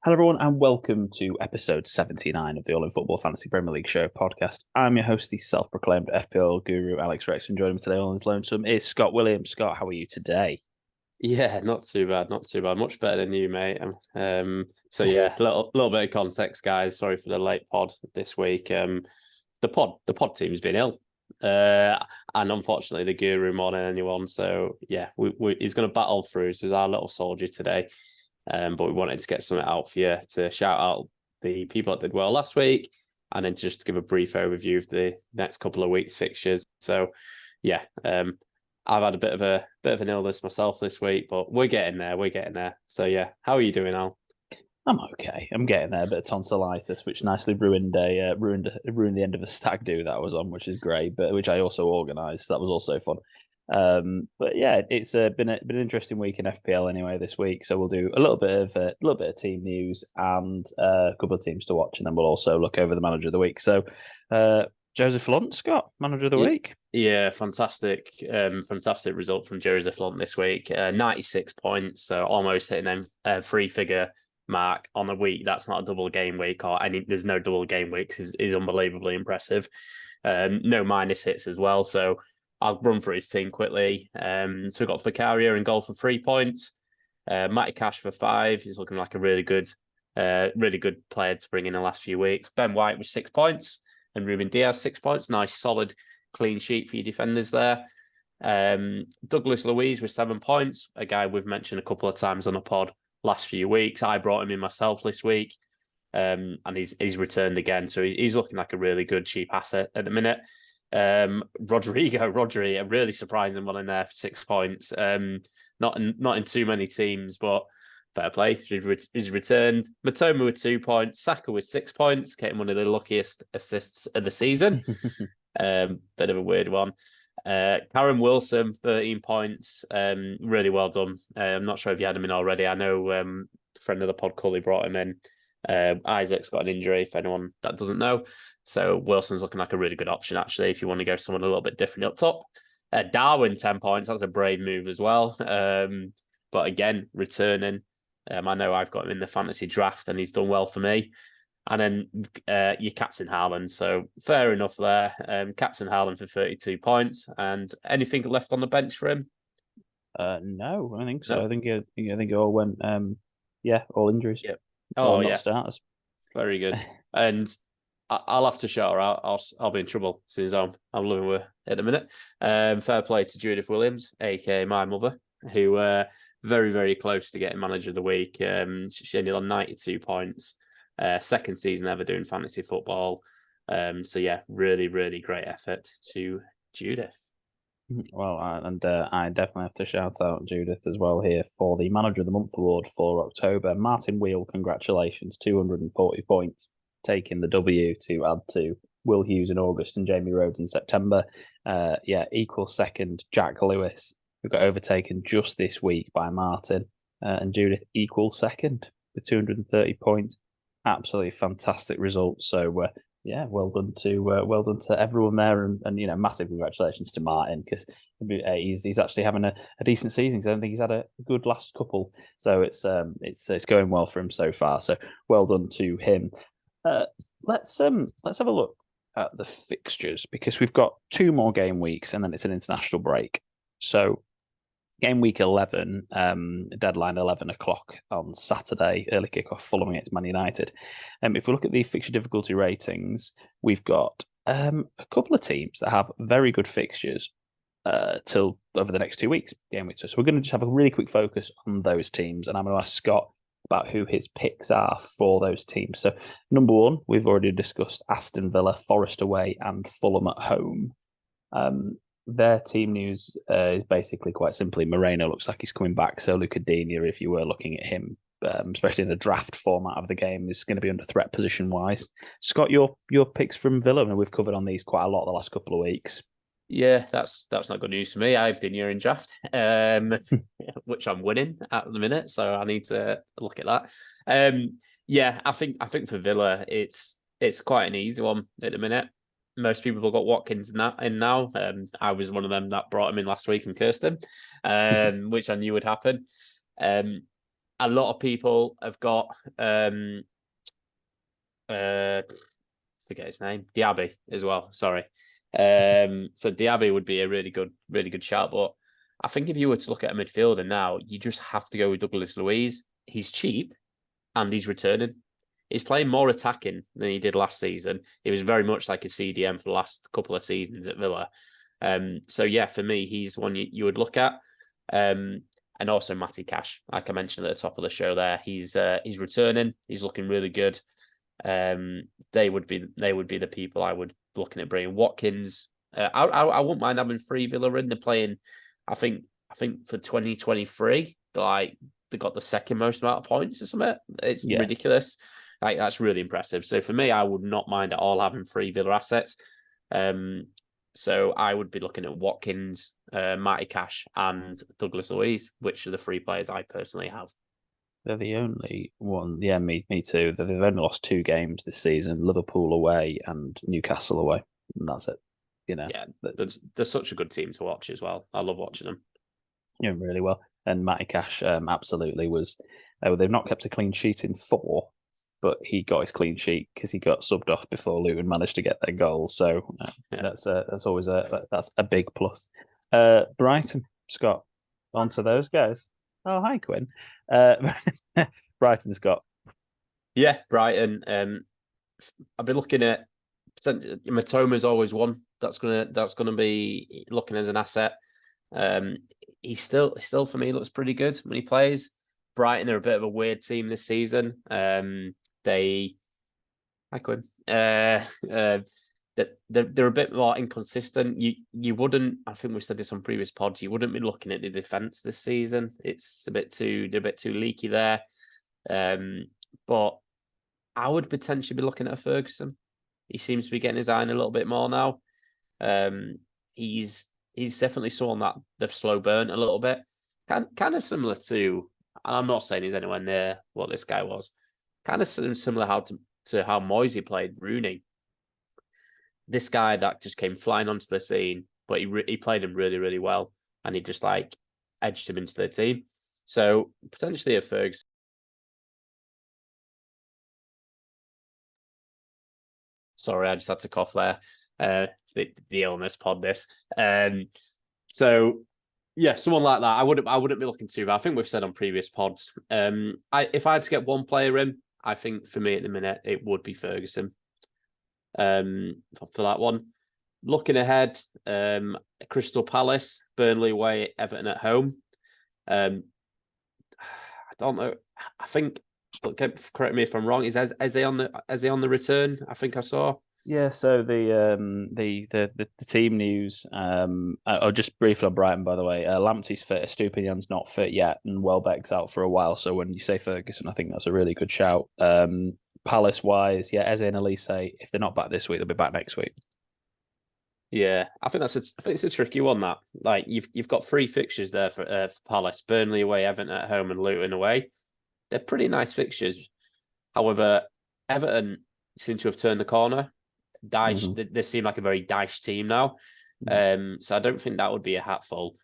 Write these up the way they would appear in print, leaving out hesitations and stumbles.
Hello, everyone, and welcome to episode 79 of the All in Football Fantasy Premier League Show podcast. I'm your host, the self proclaimed FPL guru, Alex Rex, and joining me today on his lonesome is Scott Williams. Scott, how are you today? Yeah, not too bad, not too bad. Much better than you, mate. So yeah, little bit of context, guys. Sorry for the late pod this week. The pod team's been ill, and unfortunately the guru more than anyone. So yeah, he's going to battle through. So he's our little soldier today. But we wanted to get something out for you to shout out the people that did well last week, and then just give a brief overview of the next couple of weeks' fixtures. So yeah, I've had a bit of an illness myself this week, but we're getting there. We're getting there. So yeah, how are you doing, Al? I'm okay. I'm getting there. A bit of tonsillitis, which nicely ruined the end of a stag do that I was on, which is great, but which I also organised. So that was also fun. But yeah, it's been an interesting week in FPL anyway this week. So we'll do a little bit of team news and a couple of teams to watch, and then we'll also look over the manager of the week. So Joseph Lunt, Scott, manager of the week. Yeah, fantastic, fantastic result from Joseph Lunt this week. 96 points, so almost hitting them three-figure mark on a week. That's not a double game week, or any. There's no double game weeks. Is unbelievably impressive. No minus hits as well. So I'll run through his team quickly. So we've got Vicario in goal for 3 points. Matty Cash for 5. He's looking like a really good player to bring in the last few weeks. Ben White with 6 points, and Ruben Diaz 6 points. Nice solid clean sheet for your defenders there. Douglas Luiz with 7 points, a guy we've mentioned a couple of times on the pod last few weeks. I brought him in myself this week, and he's returned again. So he's looking like a really good cheap asset at the minute. Rodri, a really surprising one in there for 6 points. Not in too many teams, but fair play. He's returned. Matoma with 2 points. Saka with 6 points, getting one of the luckiest assists of the season. Bit of a weird one. Karen Wilson, 13 points. Really well done. I'm not sure if you had him in already. I know friend of the pod, Cully, brought him in. Isaac's got an injury, if anyone that doesn't know. So Wilson's looking like a really good option, actually, if you want to go someone a little bit different up top. Darwin, 10 points. That's a brave move as well. But again, returning. I know I've got him in the fantasy draft and he's done well for me. And then your captain Haaland. So fair enough there. Captain Haaland for 32 points. And anything left on the bench for him? No, I think so. No. I think it all went. All injuries. Yep. All Oh not yeah, starters. very good. And I'll have to shout her out. I'll be in trouble since I'm living with her at the minute. Fair play to Judith Williams, aka my mother, who very, very close to getting manager of the week. She ended on 92 points. Second season ever doing fantasy football. So yeah, really, really great effort to Judith. Well, I definitely have to shout out Judith as well here for the Manager of the Month award for October. Martin Wheel, congratulations, 240 points, taking the W to add to Will Hughes in August and Jamie Rhodes in September. Equal second, Jack Lewis, who got overtaken just this week by Martin, and Judith equal second with 230 points. Absolutely fantastic results. So well done to everyone there, and massive congratulations to Martin because he's actually having a decent season. Because I don't think he's had a good last couple, so it's going well for him so far. So well done to him. Let's have a look at the fixtures because we've got 2 more game weeks and then it's an international break. So game week 11, deadline 11 o'clock on Saturday, early kickoff, Fulham against Man United. If we look at the fixture difficulty ratings, we've got a couple of teams that have very good fixtures till over the next 2 weeks, game week 2. So we're going to just have a really quick focus on those teams, and I'm going to ask Scott about who his picks are for those teams. So number 1, we've already discussed Aston Villa, Forest away, and Fulham at home. Their team news is basically quite simply Moreno looks like he's coming back. So Luca Digne, if you were looking at him, especially in the draft format of the game, is going to be under threat position wise. Scott, your picks from Villa, and we've covered on these quite a lot the last couple of weeks. Yeah, that's not good news for me. I have Digne in draft, which I'm winning at the minute, so I need to look at that. I think for Villa, it's quite an easy one at the minute. Most people have got Watkins in now. I was one of them that brought him in last week and cursed him, which I knew would happen. a lot of people have got forget his name, Diaby as well. Sorry. So Diaby would be a really good shout. But I think if you were to look at a midfielder now, you just have to go with Douglas Luiz. He's cheap and he's returning. He's playing more attacking than he did last season. He was very much like a CDM for the last couple of seasons at Villa. So yeah, for me, he's one you would look at. And also Matty Cash, like I mentioned at the top of the show there. He's returning. He's looking really good. They would be the people I would be looking at bringing. Watkins, I wouldn't mind having 3 Villa in. They're playing, I think for 2023, they got the second most amount of points or something. It's ridiculous. Like, that's really impressive. So for me, I would not mind at all having 3 Villa assets. So I would be looking at Watkins, Matty Cash, and Douglas Luiz, which are the 3 players I personally have. They're the only one. Yeah, me too. They've only lost 2 games this season: Liverpool away and Newcastle away. And that's it. Yeah, they're such a good team to watch as well. I love watching them. Yeah, really well. And Matty Cash absolutely was. They've not kept a clean sheet in 4, but he got his clean sheet because he got subbed off before Luton managed to get their goal. So that's always that's a big plus. Brighton, Scott, on to those guys. Oh, hi, Quinn. Brighton, Scott. Yeah, Brighton. I've been looking at Matoma's always one that's gonna be looking as an asset. He still for me looks pretty good when he plays. Brighton are a bit of a weird team this season. They're a bit more inconsistent. You wouldn't. I think we said this on previous pods. You wouldn't be looking at the defense this season. It's they're a bit too leaky there. But I would potentially be looking at a Ferguson. He seems to be getting his eye in a little bit more now. He's definitely someone that they've slow burnt a little bit. Kind of similar to, and I'm not saying he's anywhere near what this guy was. Kind of similar to how Moisey played Rooney. This guy that just came flying onto the scene, but he played him really, really well, and he just like edged him into their team. So potentially a Ferguson. Sorry, I just had to cough there. The illness pod this. So yeah, someone like that. I wouldn't be looking too bad. I think we've said on previous pods. If I had to get one player in, I think for me at the minute it would be Ferguson. For that one. Looking ahead, Crystal Palace, Burnley away, Everton at home. I don't know. I think, correct me if I'm wrong. Is he on the return? I think I saw. Yeah, so the team news. I'll just briefly on Brighton, by the way. Lamptey's fit, Estupinian's not fit yet, and Welbeck's out for a while. So when you say Ferguson, I think that's a really good shout. Palace wise, yeah, Eze and Elise, if they're not back this week, they'll be back next week. Yeah, I think it's a tricky one. That like you've got 3 fixtures there for Palace: Burnley away, Everton at home, and Luton away. They're pretty nice fixtures. However, Everton seem to have turned the corner. They seem like a very Dyche team now. So I don't think that would be a hatful.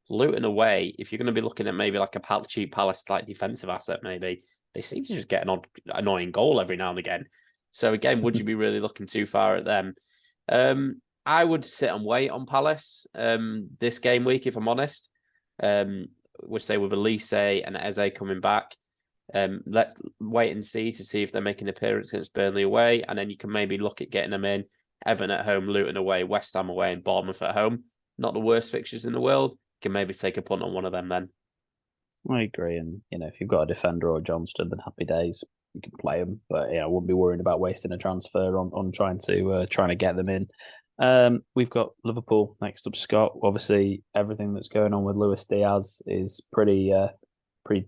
Luton away, if you're going to be looking at maybe like a cheap Palace like defensive asset, maybe they seem to just get an annoying goal every now and again. So again, would you be really looking too far at them? I would sit and wait on Palace this game week, if I'm honest. We'll say with Elise and Eze coming back. Let's wait and see if they're making an appearance against Burnley away, and then you can maybe look at getting them in. Everton at home, Luton away, West Ham away, and Bournemouth at home. Not the worst fixtures in the world. You can maybe take a punt on one of them then. I agree, and if you've got a defender or Johnston, then happy days. You can play them, but I wouldn't be worried about wasting a transfer on trying to get them in. We've got Liverpool next up, Scott. Obviously, everything that's going on with Luis Diaz is pretty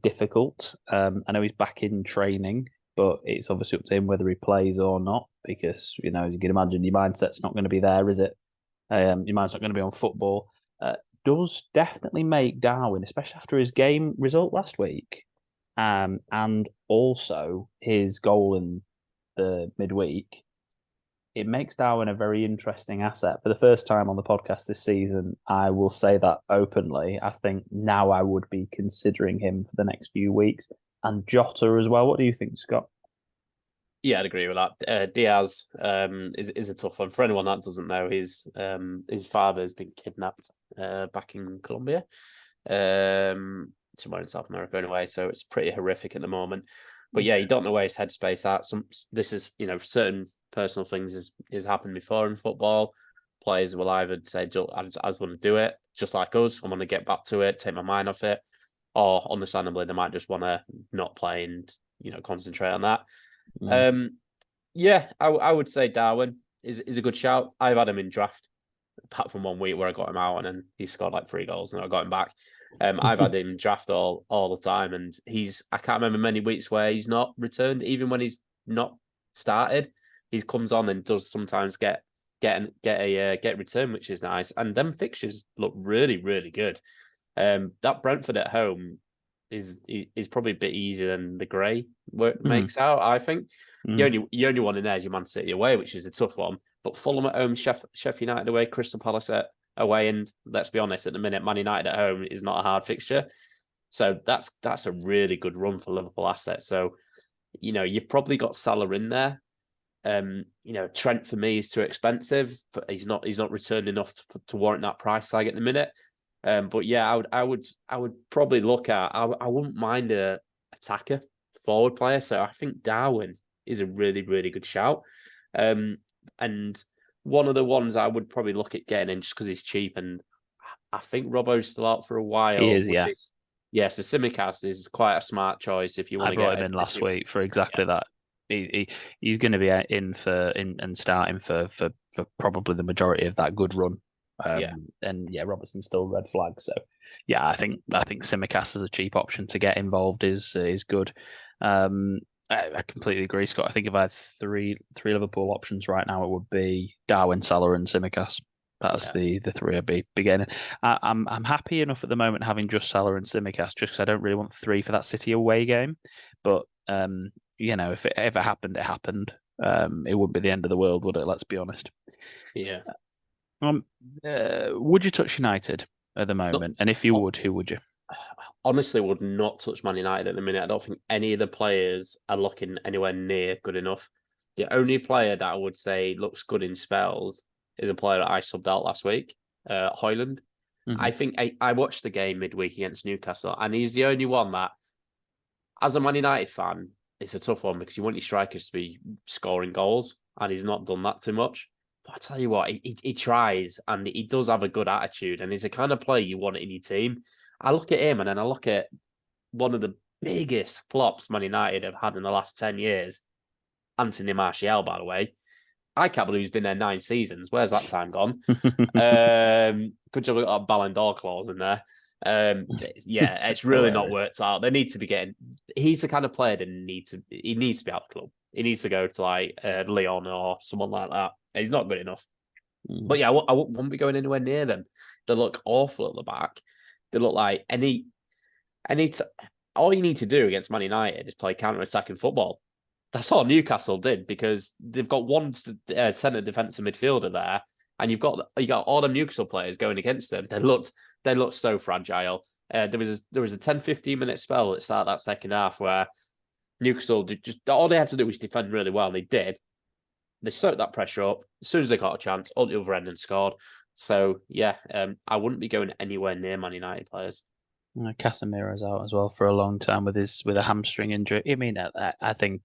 difficult. I know he's back in training, but it's obviously up to him whether he plays or not, because as you can imagine, your mindset's not going to be there, is it? Your mind's not going to be on football. Does definitely make Darwin, especially after his game result last week, and also his goal in the midweek. It makes Darwin a very interesting asset. For the first time on the podcast this season, I will say that openly. I think now I would be considering him for the next few weeks. and Jota as well. What do you think, Scott? Yeah, I'd agree with that. Diaz is a tough one for anyone that doesn't know. His father has been kidnapped back in Colombia, somewhere in South America anyway. So it's pretty horrific at the moment. But yeah, you don't know where his headspace at. This is certain personal things is happened before in football. Players will either say, I just want to do it, just like us. I want to get back to it, take my mind off it, or understandably they might just want to not play and concentrate on that. Yeah, I would say Darwin is a good shout. I've had him in draft, apart from 1 week where I got him out and then he scored like 3 goals and I got him back. I've had him in draft all the time, and I can't remember many weeks where he's not returned. Even when he's not started, he comes on and does sometimes get return, which is nice. And them fixtures look really, really good. That Brentford at home is probably a bit easier than the grey makes out. I think the only one in there is your Man City away, which is a tough one. But Fulham at home, Sheffield United away, Crystal Palace away, and let's be honest, at the minute, Man United at home is not a hard fixture. So that's a really good run for Liverpool assets. So you've probably got Salah in there. Trent for me is too expensive. But he's not returned enough to warrant that price tag at the minute. But yeah, I would probably look at. I wouldn't mind a attacker, forward player. So I think Darwin is a really, really good shout. And one of the ones I would probably look at getting in just because he's cheap, and I think Robbo's still out for a while. He is, yeah. Yeah, so Simicast is quite a smart choice if you want to get. I brought him in last week for exactly that. He's going to be in and starting for probably the majority of that good run. And yeah, Robertson's still red flag. So yeah, I think Simicast as a cheap option to get involved is good. I completely agree, Scott. I think if I had three Liverpool options right now, it would be Darwin, Salah, and Simicast. That's the three I'd be getting. I'm happy enough at the moment having just Salah and Simicast, just because I don't really want 3 for that City away game. But if it ever happened, it happened. It wouldn't be the end of the world, would it? Let's be honest. Yeah. Would you touch United at the moment? And if you would, who would you? Honestly, would not touch Man United at the minute. I don't think any of the players are looking anywhere near good enough. The only player that I would say looks good in spells is a player that I subbed out last week, Højlund. I think I watched the game midweek against Newcastle, and he's the only one that, as a Man United fan, it's a tough one because you want your strikers to be scoring goals, and he's not done that too much. But I tell you what, he tries, and he does have a good attitude, and he's the kind of player you want in your team. I look at him, and then I look at one of the biggest flops Man United have had in the last 10 years, Anthony Martial, by the way. I can't believe he's been there 9 seasons. Where's that time gone? Could you look at a Ballon d'Or clause in there? Yeah, it's really not worked out. They need to be getting. He's the kind of player that needs to be out of the club. He needs to go to like Lyon or someone like that. He's not good enough. But yeah, I wouldn't be going anywhere near them. They look awful at the back. They look like all you need to do against Man United is play counter-attacking football. That's all Newcastle did, because they've got one centre defensive midfielder there, and you got all the Newcastle players going against them. They looked so fragile. There was a 10-15 minute spell at the start of that second half where Newcastle just all they had to do was defend really well, and they did. They soaked that pressure up. As soon as they got a chance, on the other end and scored. So yeah, I wouldn't be going anywhere near Man United players. Casemiro's out as well for a long time with a hamstring injury. I mean, I think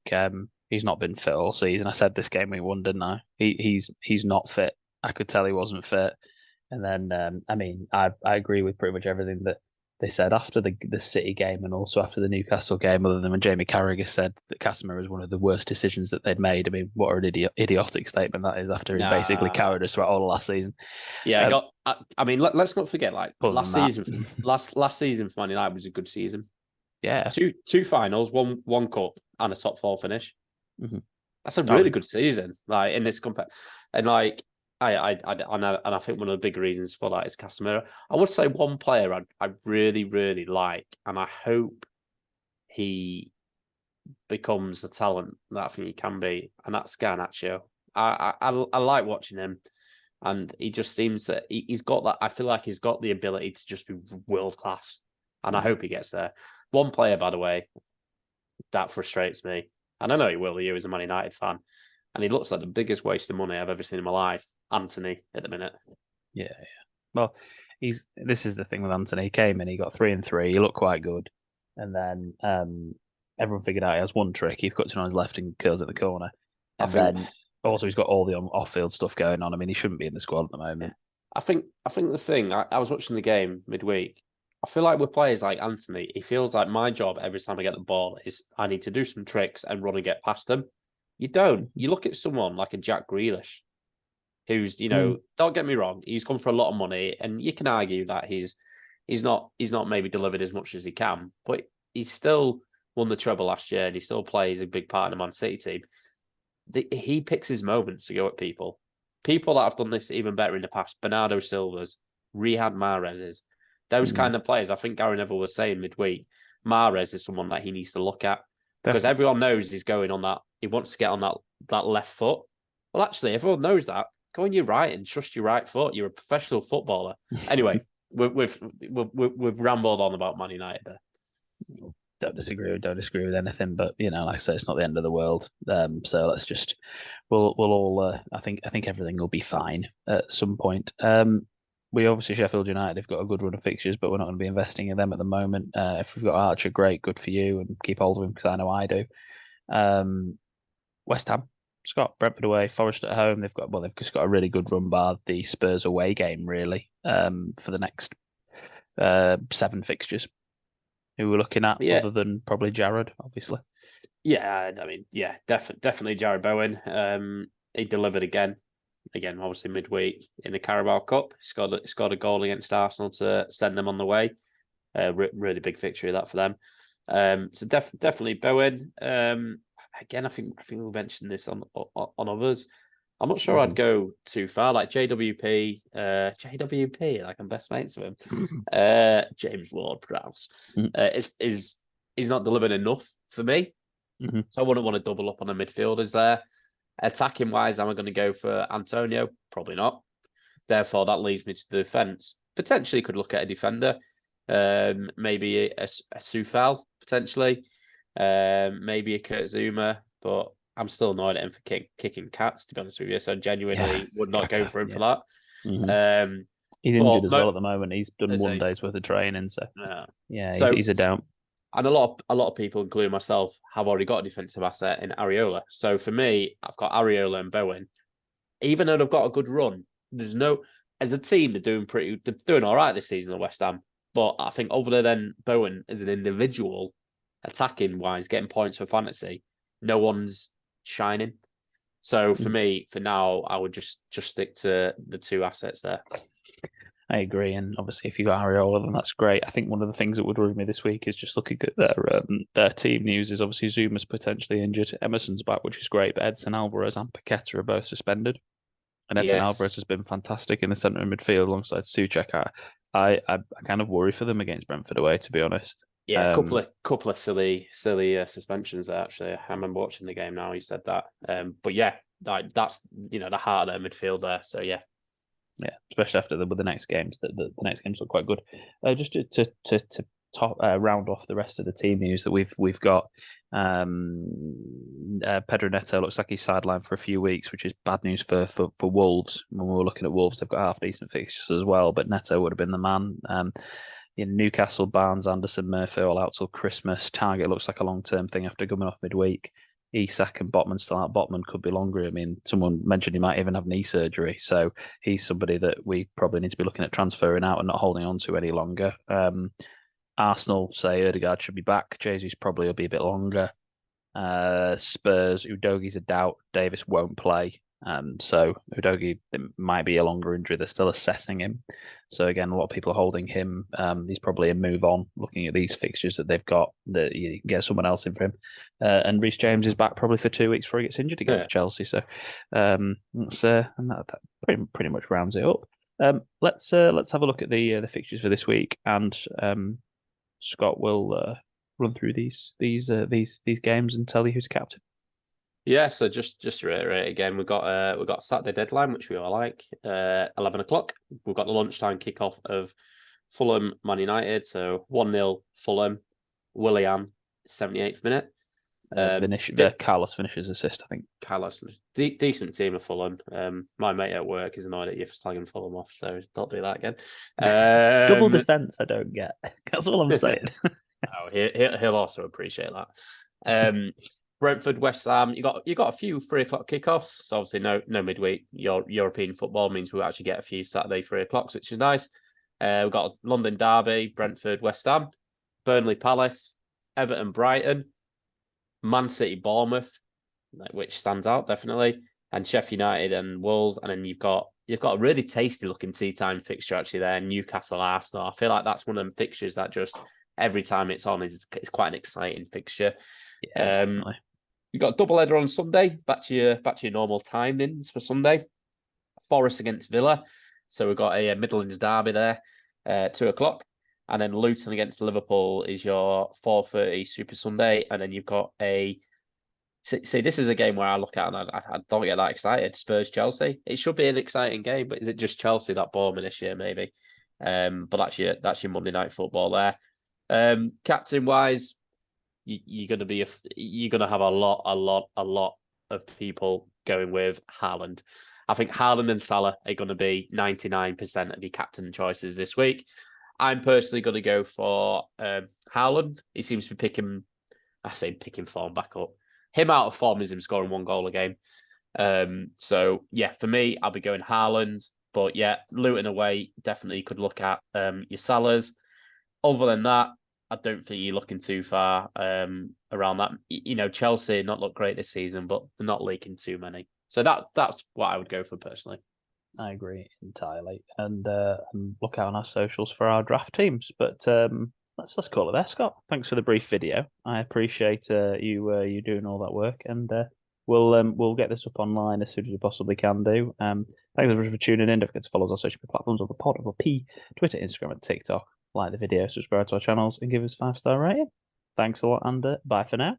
he's not been fit all season. I said this game we won, didn't I? He's not fit. I could tell he wasn't fit. And then I agree with pretty much everything that they said after the City game and also after the Newcastle game, other than when Jamie Carragher said that Casemiro was one of the worst decisions that they'd made. I mean, what an idiotic statement that is after he basically carried us throughout all of last season. Yeah, let's not forget, like last season for Man United was a good season. Yeah, two finals, one cup, and a top 4 finish. That's a really good season. Like in this and like. I think one of the big reasons for that is Casemiro. I would say one player I really, really like, and I hope he becomes the talent that I think he can be, and that's Garnacho. I like watching him, and he just seems that he's got that. I feel like he's got the ability to just be world class, and I hope he gets there. One player, by the way, that frustrates me. And I know he will, you as a Man United fan. And he looks like the biggest waste of money I've ever seen in my life. Anthony at the minute. Yeah, yeah. Well, this is the thing with Anthony. He came in, he got 3-3. He looked quite good, and then everyone figured out he has one trick. He cuts it on his left and curls at the corner, I and think then also he's got all the off-field stuff going on. I mean, he shouldn't be in the squad at the moment. I think the thing, I was watching the game midweek. I feel like with players like Anthony, it feels like my job every time I get the ball is I need to do some tricks and run and get past them. You don't. You look at someone like a Jack Grealish, who's, Mm. don't get me wrong, he's come for a lot of money, and you can argue that he's not maybe delivered as much as he can, but he's still won the treble last year, and he still plays a big part in the Man City team. He picks his moments to go at people. People that have done this even better in the past, Bernardo Silva's, Riyad Mahrez's, those Mm. kind of players. I think Gary Neville was saying midweek, Mahrez is someone that he needs to look at because Definitely. everyone knows he's going on that. He wants to get on that left foot. Well, actually, everyone knows that. Go on your right and trust your right foot. You're a professional footballer. Anyway, we've rambled on about Man United there. Don't disagree with anything, but like I say, it's not the end of the world. So let's just we'll all I think everything will be fine at some point. We obviously Sheffield United have got a good run of fixtures, but we're not going to be investing in them at the moment. If we've got Archer, great, good for you, and keep hold of him because I know I do. West Ham, Scott, Brentford away, Forest at home. They've just got a really good run bar the Spurs away game really. For the next 7 fixtures. Who we're looking at, Yeah, other than probably Jared, obviously. yeah. I mean, yeah, definitely Jared Bowen. He delivered again. Again, obviously midweek in the Carabao Cup, scored a goal against Arsenal to send them on the way. Really big victory that for them. So definitely Bowen. Again, I think we mentioned this on others. I'm not sure I'd go too far. Like JWP, like I'm best mates with him. James Ward-Prowse is he's not delivering enough for me. Mm-hmm. So I wouldn't want to double up on the midfielders there. Attacking wise, am I going to go for Antonio? Probably not. Therefore, that leads me to the defence. Potentially could look at a defender. Maybe a Sufal, potentially. Maybe a Kurt Zuma, but I'm still annoyed at him for kicking cats, to be honest with you. So genuinely would not go for him for that. Mm-hmm. He's injured as well at the moment. He's done one day's worth of training, so he's a doubt. And a lot of people, including myself, have already got a defensive asset in Areola. So for me, I've got Areola and Bowen. Even though they've got a good run, there's no as a team they're doing all right this season at West Ham. But I think other than Bowen as an individual, attacking wise, getting points for fantasy, no one's shining. So for me, for now, I would just stick to the 2 assets there. I agree, and obviously, if you got Areola, then that's great. I think one of the things that would worry me this week is just looking at their team news. Is obviously Zuma's potentially injured, Emerson's back, which is great, but Edson Alvarez and Paqueta are both suspended, and Edson Alvarez has been fantastic in the centre of midfield alongside Souček. I kind of worry for them against Brentford away, to be honest. Yeah, a couple of silly suspensions there. Actually, I remember watching the game now. You said that, but yeah, that's the heart of their midfield there. So yeah. Yeah, especially after with the next games, the next games look quite good. Just to top round off the rest of the team news that we've got. Pedro Neto looks like he's sidelined for a few weeks, which is bad news for Wolves. When we were looking at Wolves, they've got half decent fixtures as well, but Neto would have been the man. In Newcastle, Barnes, Anderson, Murphy all out till Christmas. Target looks like a long-term thing after coming off midweek. Isak and Botman still out. Botman could be longer. I mean, someone mentioned he might even have knee surgery. So he's somebody that we probably need to be looking at transferring out and not holding on to any longer. Arsenal say Ødegaard should be back. Jesus probably will be a bit longer. Spurs, Udogie's a doubt. Davis won't play. So Udogie might be a longer injury. They're still assessing him. So again, a lot of people are holding him. He's probably a move on. Looking at these fixtures that they've got, that you can get someone else in for him. And Reece James is back probably for 2 weeks before he gets injured again for Chelsea. So and that pretty much rounds it up. Let's have a look at the fixtures for this week, and Scott will run through these games and tell you who's captain. Yeah, so just to reiterate again, we've got Saturday deadline, which we all like, 11 o'clock. We've got the lunchtime kickoff of Fulham Man United, so 1-0 Fulham. Willian, 78th minute. Carlos finishes assist, I think. Carlos, decent team of Fulham. My mate at work is annoyed at you for slagging Fulham off, so don't do that again. Double defense, I don't get. That's all I'm saying. Oh, he'll also appreciate that. Brentford, West Ham. You got a few 3:00 kickoffs. So obviously no midweek. European football means we actually get a few Saturday 3:00s, which is nice. We've got London Derby, Brentford, West Ham, Burnley Palace, Everton Brighton, Man City Bournemouth, which stands out definitely, and Sheffield United and Wolves. And then you've got a really tasty looking tea time fixture actually there, Newcastle Arsenal. I feel like that's one of them fixtures that just every time it's on it's quite an exciting fixture. Yeah, definitely. You've got a double header on Sunday, back to your normal timings for Sunday. Forest against Villa. So we've got a Midlands derby there, 2:00. And then Luton against Liverpool is your 4:30 Super Sunday. And then you've got See, this is a game where I look at and I don't get that excited. Spurs Chelsea. It should be an exciting game, but is it just Chelsea that bore me this year? Maybe. But that's your Monday night football there. Captain wise, you're gonna have a lot of people going with Haaland. I think Haaland and Salah are going to be 99% of your captain choices this week. I'm personally going to go for Haaland. He seems to be picking form back up. Him out of form is him scoring 1 goal a game. So yeah, for me, I'll be going Haaland. But yeah, Luton away, definitely could look at your Salahs. Other than that, I don't think you're looking too far around that. Chelsea not look great this season, but they're not leaking too many. So that's what I would go for personally. I agree entirely. And look out on our socials for our draft teams. But let's call it there, Scott. Thanks for the brief video. I appreciate you doing all that work, and we'll get this up online as soon as we possibly can do. Thanks very much for tuning in. Don't forget to follow us on social media platforms of the pod, of the P, Twitter, Instagram, and TikTok. Like the video, subscribe to our channels, and give us a 5-star rating. Thanks a lot, and bye for now.